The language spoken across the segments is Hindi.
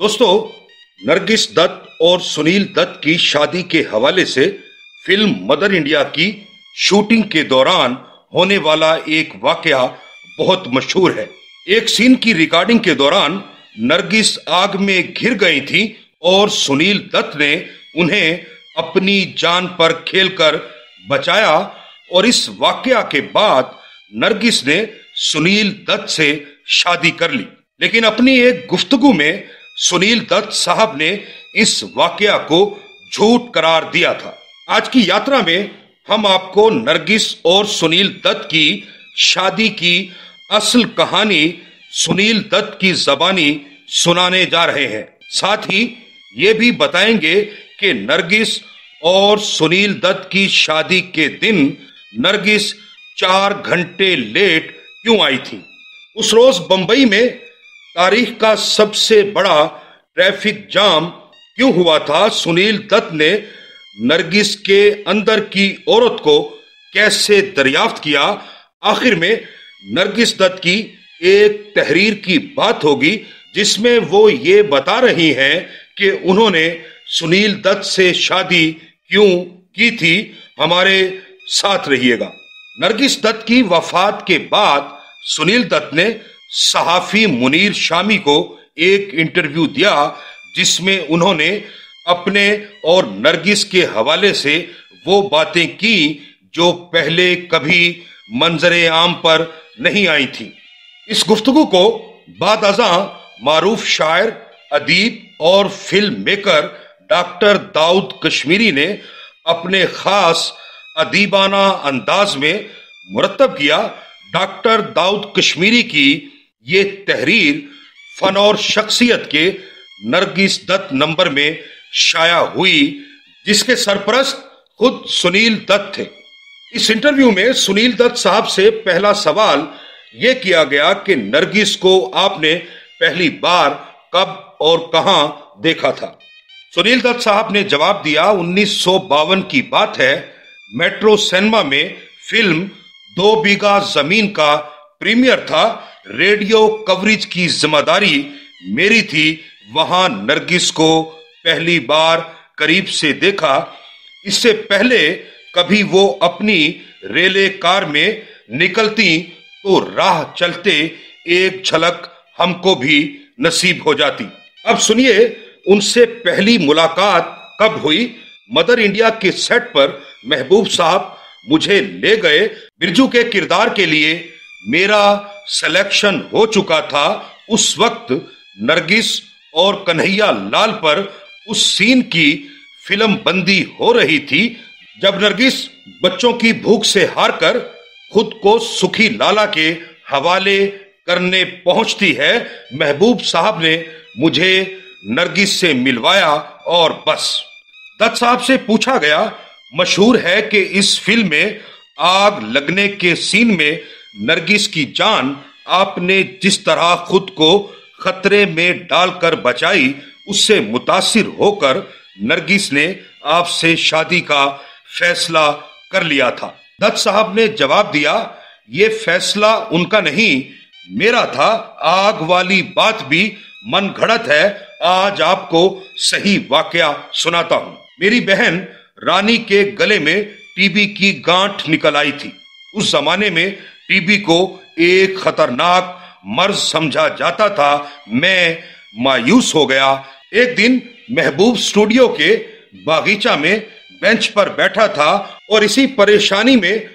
दोस्तों, नरगिस दत्त और सुनील दत्त की शादी के हवाले से फिल्म मदर इंडिया की शूटिंग के दौरान होने वाला एक वाकया बहुत मशहूर है। एक सीन की रिकॉर्डिंग के दौरान नरगिस आग में घिर गई थी और सुनील दत्त ने उन्हें अपनी जान पर खेलकर बचाया और इस वाकया के बाद नरगिस ने सुनील दत्त से शादी कर ली। लेकिन अपनी एक गुफ्तगू में सुनील दत्त साहब ने इस वाकया को झूठ करार दिया था। आज की यात्रा में हम आपको नरगिस और सुनील दत्त की शादी की असल कहानी सुनील दत्त की जबानी सुनाने जा रहे हैं। साथ ही ये भी बताएंगे कि नरगिस और सुनील दत्त की शादी के दिन नरगिस 4 घंटे लेट क्यों आई थी। उस रोज बंबई में तारीख का सबसे बड़ा ट्रैफिक जाम क्यों हुआ था। सुनील दत्त ने नरगिस के अंदर की औरत को कैसे दरियाफ्त किया। आखिर में नरगिस दत्त की एक तहरीर की बात होगी जिसमें वो ये बता रही हैं कि उन्होंने सुनील दत्त से शादी क्यों की थी। हमारे साथ रहिएगा। नरगिस दत्त की वफात के बाद सुनील दत्त ने सहाफी मुनीर शामी को एक इंटरव्यू दिया जिसमें उन्होंने अपने और नरगिस के हवाले से वो बातें की जो पहले कभी मंजरे आम पर नहीं आई थी। इस गुफ्तगू को बादअज़ां मारूफ शायर, अदीब और film maker doctor Dawood Kashmiri ने अपने खास अदीबाना अंदाज में मुरत्तब किया। डॉक्टर दाऊद कश्मीरी की ये तहरीर फन और शख्सियत के नरगिस दत्त नंबर में शाया हुई जिसके सरपरस्त खुद सुनील दत्त थे। इस इंटरव्यू में सुनील दत्त साहब से पहला सवाल यह किया गया कि नरगिस को आपने पहली बार कब और कहां देखा था। सुनील दत्त साहब ने जवाब दिया, 1952 की बात है। मेट्रो सिनेमा में फिल्म 2 बीघा जमीन का प्रीमियर था। रेडियो कवरेज की जिम्मेदारी मेरी थी। वहां नरगिस को पहली बार करीब से देखा। इससे पहले कभी वो अपनी रेले कार में निकलती तो राह चलते एक झलक हमको भी नसीब हो जाती। अब सुनिए उनसे पहली मुलाकात कब हुई। मदर इंडिया के सेट पर महबूब साहब मुझे ले गए। बिरजू के किरदार के लिए मेरा सिलेक्शन हो चुका था। उस वक्त नरगिस और कन्हैया लाल पर उस सीन की फिल्म बंदी हो रही थी जब नरगिस बच्चों की भूख से हारकर खुद को सुखी लाला के हवाले करने पहुंचती है। महबूब साहब ने मुझे नरगिस से मिलवाया और बस। दत्त साहब से पूछा गया, मशहूर है कि इस फिल्म में आग लगने के सीन में नरगिस की जान आपने जिस तरह खुद को खतरे में डालकर बचाई, उससे मुतासिर होकर नरगिस ने आपसे शादी का फैसला कर लिया था। दत्त साहब ने जवाब दिया, ये फैसला उनका नहीं मेरा था। आग वाली बात भी मन घड़त है। आज आपको सही वाकया सुनाता हूँ। मेरी बहन रानी के गले में टीबी की गांठ निकल आई थी। उस जमाने में टीबी को एक खतरनाक मर्ज समझा जाता था। मैं मायूस हो गया। एक दिन महबूब स्टूडियो के बागीचा में बेंच पर बैठा था और इसी परेशानी में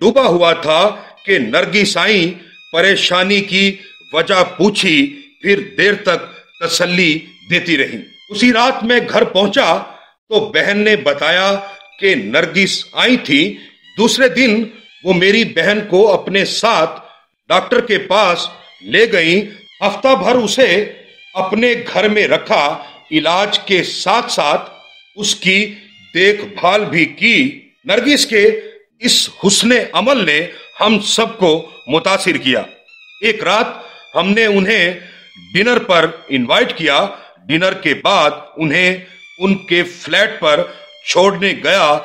डूबा हुआ था कि नरगिस आई। परेशानी की वजह पूछी, फिर देर तक तसल्ली देती रही। उसी रात मैं घर पहुंचा तो बहन ने बताया कि नरगिस आई थी। दूसरे दिन वो मेरी बहन को अपने साथ डॉक्टर के पास ले गई। हफ्ता भर उसे अपने घर में रखा। इलाज के साथ साथ उसकी देखभाल भी की। नरगिस के इस हुस्ने अमल ने हम सबको मुतासिर किया। एक रात हमने उन्हें डिनर पर इनवाइट किया। डिनर के बाद उन्हें उनके फ्लैट पर छोड़ने गया।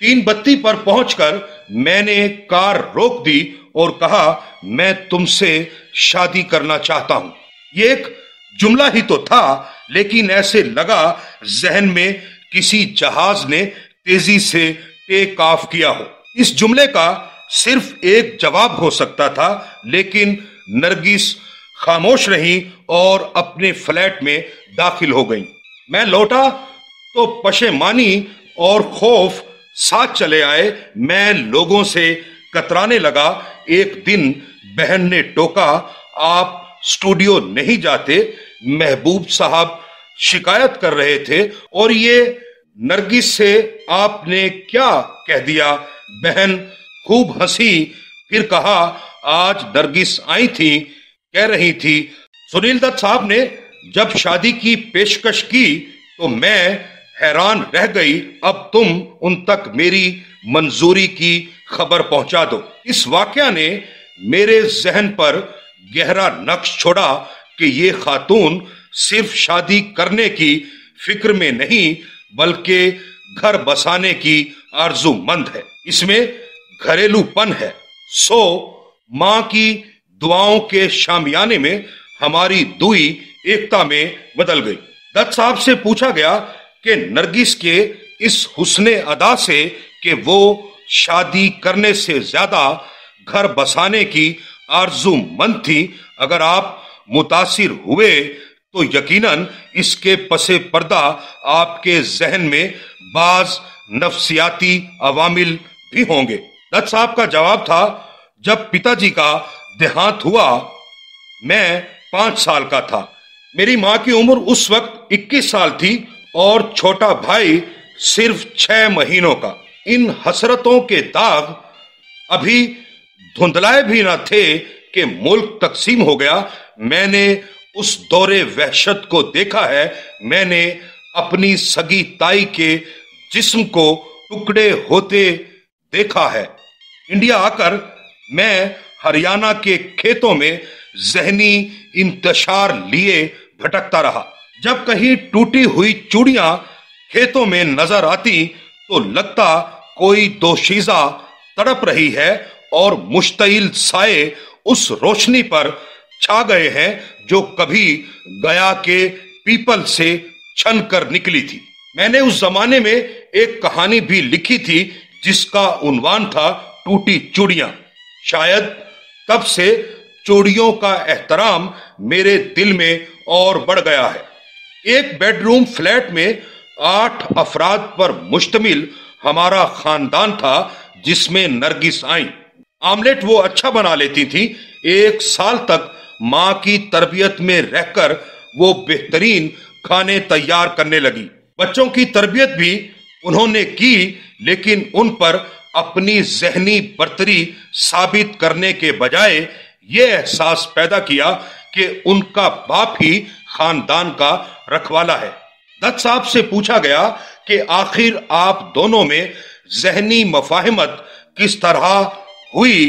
3 बत्ती पर पहुंचकर मैंने कार रोक दी और कहा, मैं तुमसे शादी करना चाहता हूं। ये एक जुमला ही तो था, लेकिन ऐसे लगा जहन में किसी जहाज ने तेजी से टेक ऑफ किया हो। इस जुमले का सिर्फ एक जवाब हो सकता था, लेकिन नरगिस खामोश रही और अपने फ्लैट में दाखिल हो गई। मैं लौटा तो पशेमानी और खौफ साथ चले आए। मैं लोगों से कतराने लगा। एक दिन बहन ने टोका, आप स्टूडियो नहीं जाते, महबूब साहब शिकायत कर रहे थे, और ये नरगिस से आपने क्या कह दिया? बहन खूब हंसी, फिर कहा, आज नरगिस आई थी, कह रही थी सुनील दत्त साहब ने जब शादी की पेशकश की तो मैं हैरान रह गई, अब तुम उन तक मेरी मंजूरी की खबर पहुंचा दो। इस वाकया ने मेरे जहन पर गहरा नक्श छोड़ा कि ये खातून सिर्फ शादी करने की फिक्र में नहीं, बल्कि घर बसाने की आरजूमंद है। इसमें घरेलूपन है। सो माँ की दुआओं के शामियाने में हमारी दुई एकता में बदल गई। दत्त साहब से पूछा गया कि नरगिस के इस हुस्ने अदा से कि वो शादी करने से ज्यादा घर बसाने की आरजूमंद थी, अगर आप मुतासिर हुए तो यकीनन इसके पसे पर्दा आपके जहन में बाज नफ्सियाती अवामिल भी होंगे। दत्त साहब का जवाब था, जब पिताजी का देहांत हुआ मैं 5 साल का था। मेरी माँ की उम्र उस वक्त 21 साल थी और छोटा भाई सिर्फ 6 महीनों का। इन हसरतों के दाग अभी धुंधलाए भी न थे कि मुल्क तकसीम हो गया। मैंने उस दौरे वहशत को देखा है। मैंने अपनी सगी ताई के जिस्म को टुकड़े होते देखा है। इंडिया आकर मैं हरियाणा के खेतों में जहनी इंतशार लिए भटकता रहा। जब कहीं टूटी हुई चूड़ियां खेतों में नजर आती तो लगता कोई दोशीजा तड़प रही है और मुश्तइल साए उस रोशनी पर छा गए हैं जो कभी गया के पीपल से छन कर निकली थी। मैंने उस जमाने में एक कहानी भी लिखी थी जिसका उन्वान था टूटी चूड़ियां। शायद तब से चूड़ियों का एहतराम मेरे दिल में और बढ़ गया है। एक बेडरूम फ्लैट में 8 अफराद पर मुश्तमिल हमारा खानदान था, जिसमें नरगिस आई। आमलेट वो अच्छा बना लेती थी। 1 साल तक माँ की तरबियत में रहकर वो बेहतरीन खाने तैयार करने लगी। बच्चों की तरबियत भी उन्होंने की, लेकिन उन पर अपनी जहनी बर्तरी साबित करने के बजाय ये एहसास पैदा किया कि उनका बाप ही खानदान का रखवाला है। दत्त साहब से पूछा गया कि आखिर आप दोनों में जहनी मफाहिमत किस तरह हुई।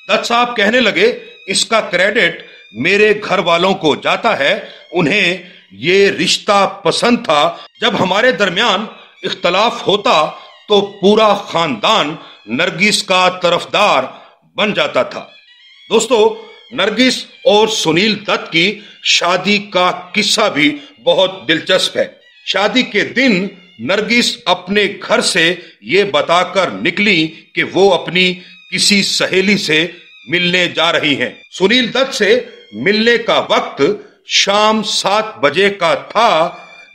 दत्त साहब कहने लगे, इसका क्रेडिट मेरे घर वालों को जाता है। उन्हें ये रिश्ता पसंद था। जब हमारे दरमियान इख्तलाफ होता तो पूरा खानदान नरगिस का तरफदार बन जाता था। दोस्तों, नरगिस और सुनील दत्त की शादी का किस्सा भी बहुत दिलचस्प है। शादी के दिन नरगिस अपने घर से ये बताकर निकली कि वो अपनी किसी सहेली से मिलने जा रही हैं। सुनील दत्त से मिलने का वक्त शाम 7 बजे का था।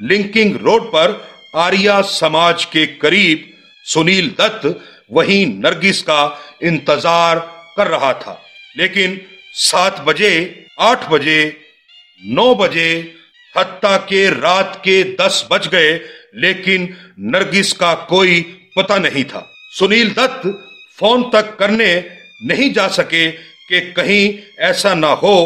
लिंकिंग रोड पर आर्या समाज के करीब सुनील दत्त वहीं नरगिस का इंतजार कर रहा था। लेकिन 7 बजे, 8 बजे, 9 बजे, हत्ता के रात के 10 बज गए, लेकिन नरगिस का कोई पता नहीं था। सुनील दत्त फोन तक करने नहीं जा सके कि कहीं ऐसा ना हो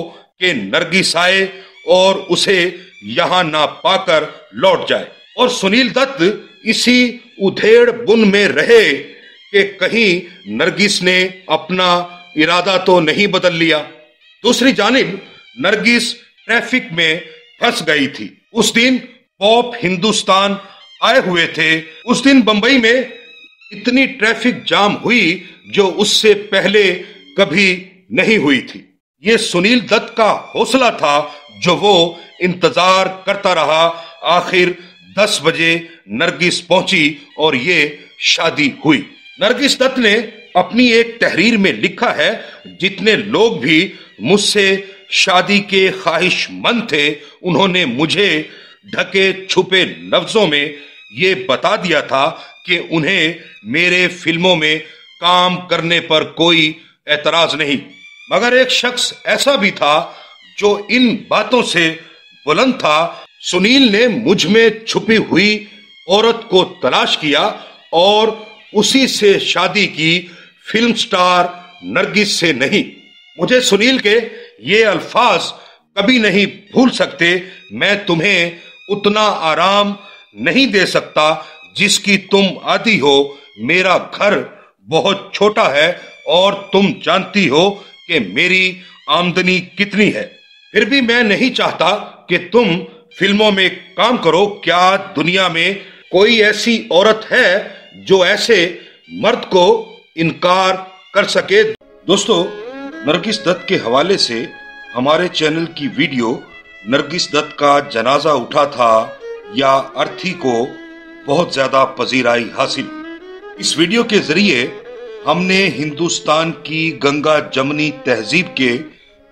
कि नरगिस आए और उसे यहां ना पाकर लौट जाए। और सुनील दत्त इसी उधेड़ बुन में रहे कि कहीं नरगिस ने अपना इरादा तो नहीं बदल लिया। दूसरी जानिब नरगिस ट्रैफिक में फंस गई थी। उस दिन पॉप हिंदुस्तान आए हुए थे। उस दिन बंबई में इतनी ट्रैफिक जाम हुई जो उससे पहले कभी नहीं हुई थी। ये सुनील दत्त का हौसला था जो वो इंतजार करता रहा। आखिर 10 बजे नरगिस पहुंची और ये शादी हुई। नरगिस दत्त ने अपनी एक तहरीर में लिखा है, जितने लोग भी मुझसे शादी के ख्वाहिशमंद थे, उन्होंने मुझे ढके छुपे लफ्जों में ये बता दिया था कि उन्हें मेरे फिल्मों में काम करने पर कोई एतराज नहीं। मगर एक शख्स ऐसा भी था जो इन बातों से बुलंद था। सुनील ने मुझ में छुपी हुई औरत को तलाश किया और उसी से शादी की, फिल्म स्टार नरगिस से नहीं। मुझे सुनील के ये अल्फाज कभी नहीं भूल सकते। मैं तुम्हें उतना आराम नहीं दे सकता जिसकी तुम आदी हो। मेरा घर बहुत छोटा है और तुम जानती हो कि मेरी आमदनी कितनी है। फिर भी मैं नहीं चाहता कि तुम फिल्मों में काम करो। क्या दुनिया में कोई ऐसी औरत है जो ऐसे मर्द को इनकार कर सके? दोस्तों, नरगिस दत्त के हवाले से हमारे चैनल की वीडियो नरगिस दत्त का जनाजा उठा था या अर्थी को बहुत ज्यादा पजीराई हासिल। इस वीडियो के जरिए हमने हिंदुस्तान की गंगा जमनी तहजीब के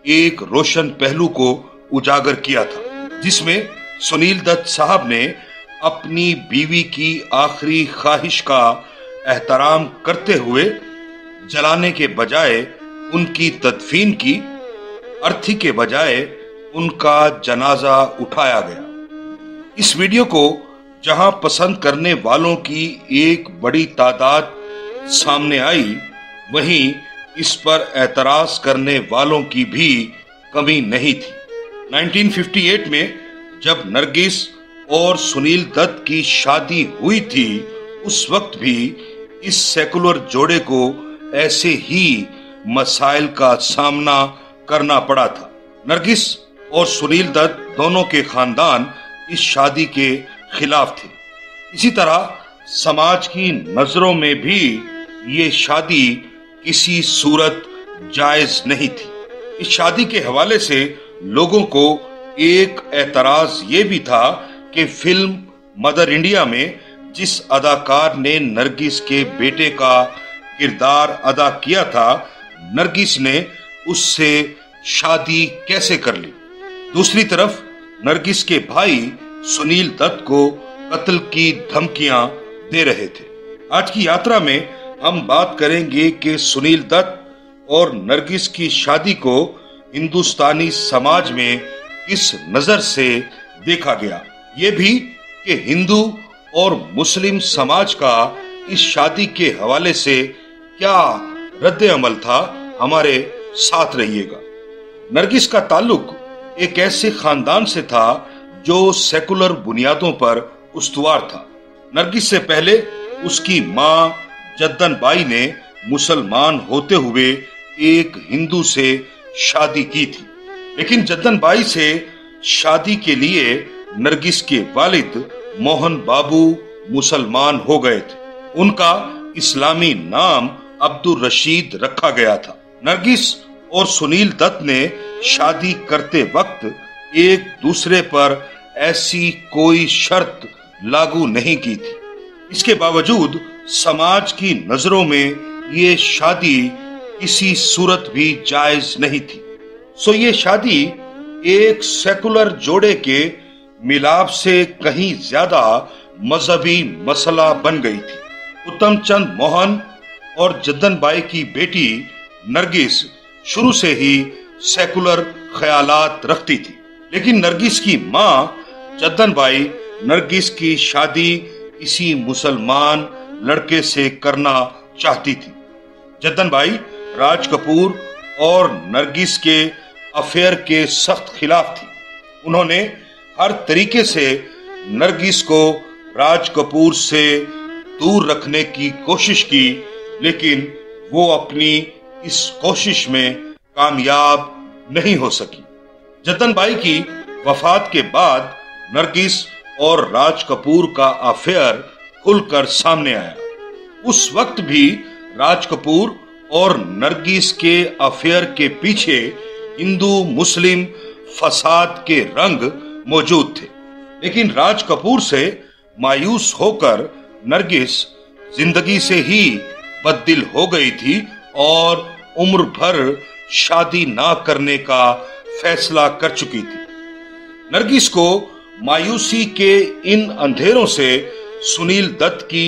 एक रोशन पहलू को उजागर किया था, जिसमें सुनील दत्त साहब ने अपनी बीवी की आखिरी ख्वाहिश का एहतराम करते हुए जलाने के बजाय उनकी तदफीन की, अर्थी के बजाय उनका जनाजा उठाया गया। इस वीडियो को जहां पसंद करने वालों की एक बड़ी तादाद सामने आई, वहीं इस पर एतराज करने वालों की भी कमी नहीं थी। 1958 में जब नरगिस और सुनील दत्त की शादी हुई थी, उस वक्त भी इस सेकुलर जोड़े को ऐसे ही मसाइल का सामना करना पड़ा था। नरगिस और सुनील दत्त दोनों के खानदान इस शादी के खिलाफ थे। इसी तरह समाज की नजरों में भी ये शादी किसी सूरत जायज नहीं थी। इस शादी के हवाले से लोगों को एक एतराज ये भी था कि फिल्म मदर इंडिया में जिस अदाकार ने नरगिस के बेटे का किरदार अदा किया था, नरगिस ने उससे शादी कैसे कर ली। दूसरी तरफ नरगिस के भाई सुनील दत्त को कत्ल की धमकियां दे रहे थे। आज की यात्रा में हम बात करेंगे कि सुनील दत्त और नरगिस की शादी को हिंदुस्तानी समाज में किस नजर से देखा गया, ये भी कि हिंदू और मुस्लिम समाज का इस शादी के हवाले से क्या रद्द अमल था। हमारे साथ रहिएगा। नरगिस का ताल्लुक एक ऐसे खानदान से था जो सेकुलर बुनियादों पर उस्तवार था। नरगिस से पहले उसकी माँ जद्दन बाई ने मुसलमान होते हुए एक हिंदू से शादी की थी, लेकिन जद्दन बाई से शादी के लिए नरगिस के वालिद मोहन बाबू मुसलमान हो गए थे। उनका इस्लामी नाम अब्दुल रशीद रखा गया था। नरगिस और सुनील दत्त ने शादी करते वक्त एक दूसरे पर ऐसी कोई शर्त लागू नहीं की थी। इसके बावजूद समाज की नजरों में ये शादी किसी सूरत भी जायज नहीं थी। सो ये शादी एक सेकुलर जोड़े के मिलाप से कहीं ज्यादा मजहबी मसला बन गई थी। उत्तम चंद मोहन और जद्दन बाई की बेटी नरगिस शुरू से ही सेकुलर ख्यालात रखती थी, लेकिन नरगिस की माँ जद्दन बाई नरगिस की शादी किसी मुसलमान लड़के से करना चाहती थी। जद्दन बाई राज कपूर और नरगिस के अफेयर के सख्त खिलाफ थी। उन्होंने हर तरीके से नरगिस को राज कपूर से दूर रखने की कोशिश की, लेकिन वो अपनी इस कोशिश में कामयाब नहीं हो सकी। जद्दन बाई की वफात के बाद नरगिस और राज कपूर का अफेयर खुलकर सामने आया। उस वक्त भी राज कपूर और नरगिस के अफेयर के पीछे हिंदू मुस्लिम फसाद के रंग मौजूद थे। लेकिन राज कपूर से मायूस होकर नरगिस जिंदगी से ही बददिल हो गई थी और उम्र भर शादी ना करने का फैसला कर चुकी थी। नरगिस को मायूसी के इन अंधेरों से सुनील दत्त की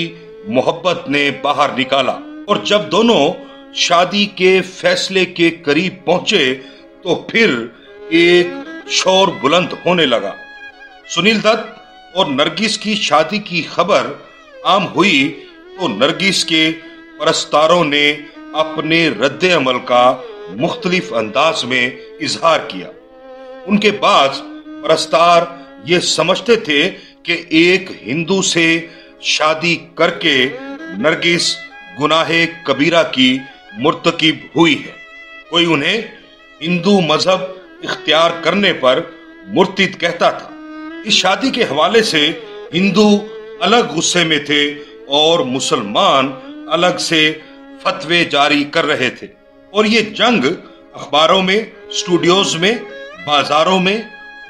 मोहब्बत ने बाहर निकाला और जब दोनों शादी के फैसले के करीब पहुंचे तो फिर एक शोर बुलंद होने लगा। सुनील दत्त और नरगिस की शादी की खबर आम हुई तो नरगिस के परस्तारों ने अपने रद्दे अमल का मुख्तलिफ अंदाज में इजहार किया। उनके बाद परस्तार ये समझते थे कि एक हिंदू से शादी करके नरगिस गुनाहे कबीरा की मुर्तकिब हुई है। कोई उन्हें हिंदू मजहब इख्तियार करने पर मुर्तिद कहता था। इस शादी के हवाले से हिंदू अलग गुस्से में थे और मुसलमान अलग से फतवे जारी कर रहे थे और ये जंग अखबारों में, स्टूडियोज में, बाजारों में,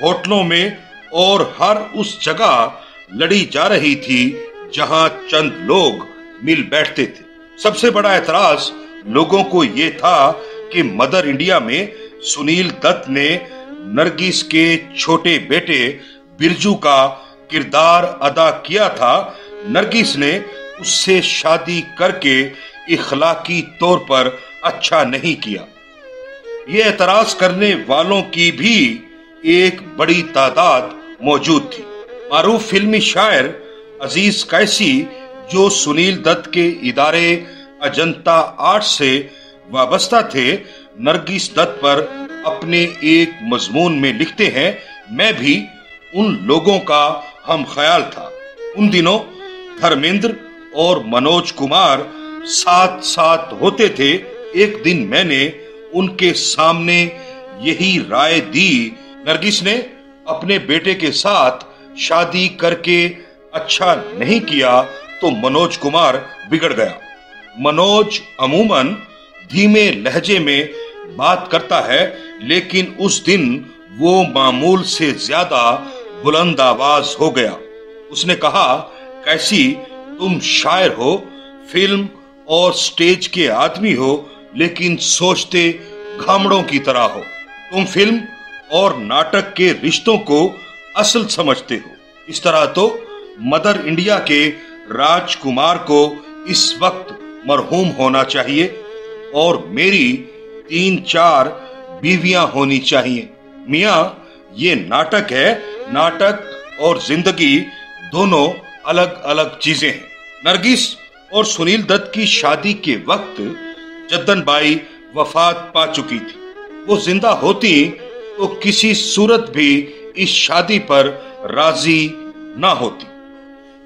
होटलों में और हर उस जगह लड़ी जा रही थी जहां चंद लोग मिल बैठते थे। सबसे बड़ा एतराज लोगों को ये था कि मदर इंडिया में सुनील दत्त ने नरगिस के छोटे बेटे बिरजू का किरदार अदा किया था। नरगिस ने उससे शादी करके इखलाकी तौर पर अच्छा नहीं किया। ये एतराज करने वालों की भी एक बड़ी तादाद मौजूद थी। मारूफ फिल्मी शायर अजीज कैसी, जो सुनील दत्त के इदारे अजंता आर्ट से वाबस्ता थे, नरगिस दत्त पर अपने एक मजमून में लिखते हैं, मैं भी उन लोगों का हम ख्याल था। उन दिनों धर्मेंद्र और मनोज कुमार साथ साथ होते थे। एक दिन मैंने उनके सामने यही राय दी, नरगिस ने अपने बेटे के साथ शादी करके अच्छा नहीं किया तो मनोज कुमार बिगड़ गया। मनोज अमूमन धीमे लहजे में बात करता है, लेकिन उस दिन वो मामूल से ज्यादा बुलंद आवाज हो गया। उसने कहा, कैसी तुम शायर हो, फिल्म और स्टेज के आदमी हो, लेकिन सोचते घामड़ों की तरह हो। तुम फिल्म और नाटक के रिश्तों को असल समझते हो। इस तरह तो मदर इंडिया के राजकुमार को इस वक्त मरहूम होना चाहिए और मेरी 3-4 बीवियां होनी चाहिए। मियां, ये नाटक है। नाटक और जिंदगी दोनों अलग अलग चीजें हैं। नरगिस और सुनील दत्त की शादी के वक्त जद्दन बाई वफात पा चुकी थी। वो जिंदा होती तो किसी सूरत भी इस शादी पर राजी ना होती।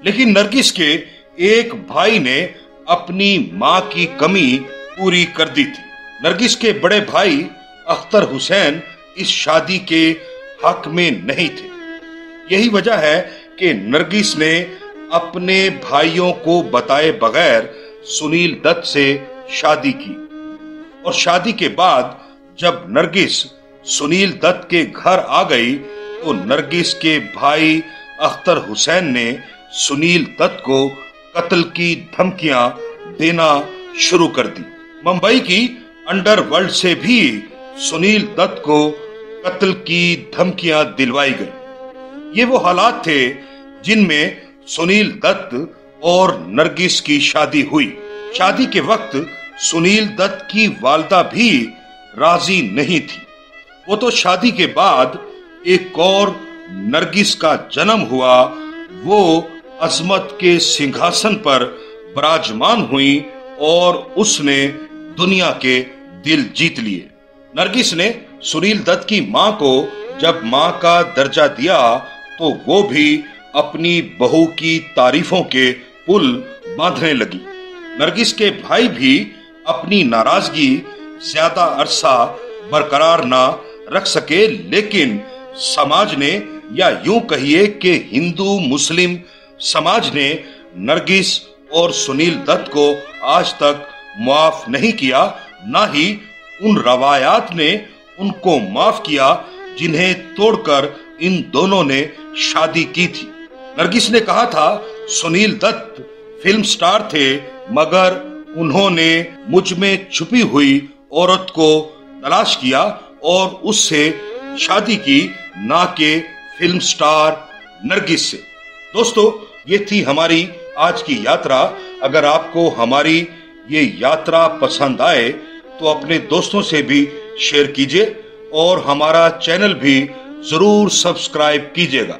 लेकिन नरगिस के एक भाई ने अपनी मां की कमी पूरी कर दी थी। नरगिस के बड़े भाई अख्तर हुसैन इस शादी के हक में नहीं थे। यही वजह है कि नरगिस ने अपने भाइयों को बताए बगैर सुनील दत्त से शादी की और शादी के बाद जब नरगिस सुनील दत्त के घर आ गई तो नरगिस के भाई अख्तर हुसैन ने सुनील दत्त को कत्ल की धमकियां देना शुरू कर दी। मुंबई की अंडरवर्ल्ड से भी सुनील दत्त को कत्ल की धमकियां दिलवाई गई। ये वो हालात थे जिनमें सुनील दत्त और नरगिस की शादी हुई। शादी के वक्त सुनील दत्त की वालदा भी राजी नहीं थी। वो तो शादी के बाद एक और नरगिस का जन्म हुआ। वो अजमत के सिंहासन पर विराजमान हुई और उसने दुनिया के दिल जीत लिए। नरगिस ने सुनील दत्त की मां को जब मां का दर्जा दिया तो वो भी अपनी बहू की तारीफों के पुल बांधने लगी। नरगिस के भाई भी अपनी नाराजगी ज्यादा अरसा बरकरार ना रख सके, लेकिन समाज ने, या यूं कहिए कि हिंदू मुस्लिम समाज ने नरगिस और सुनील दत्त को आज तक माफ नहीं किया, ना ही उन रवायात ने उनको माफ किया जिन्हें तोड़कर इन दोनों ने शादी की थी। नरगिस ने कहा था सुनील दत्त फिल्म स्टार थे, मगर उन्होंने मुझ में छुपी हुई औरत को तलाश किया और उससे शादी की, ना कि फिल्म स्टार नरगिस से। दोस्तों, ये थी हमारी आज की यात्रा। अगर आपको हमारी ये यात्रा पसंद आए तो अपने दोस्तों से भी शेयर कीजिए और हमारा चैनल भी जरूर सब्सक्राइब कीजिएगा।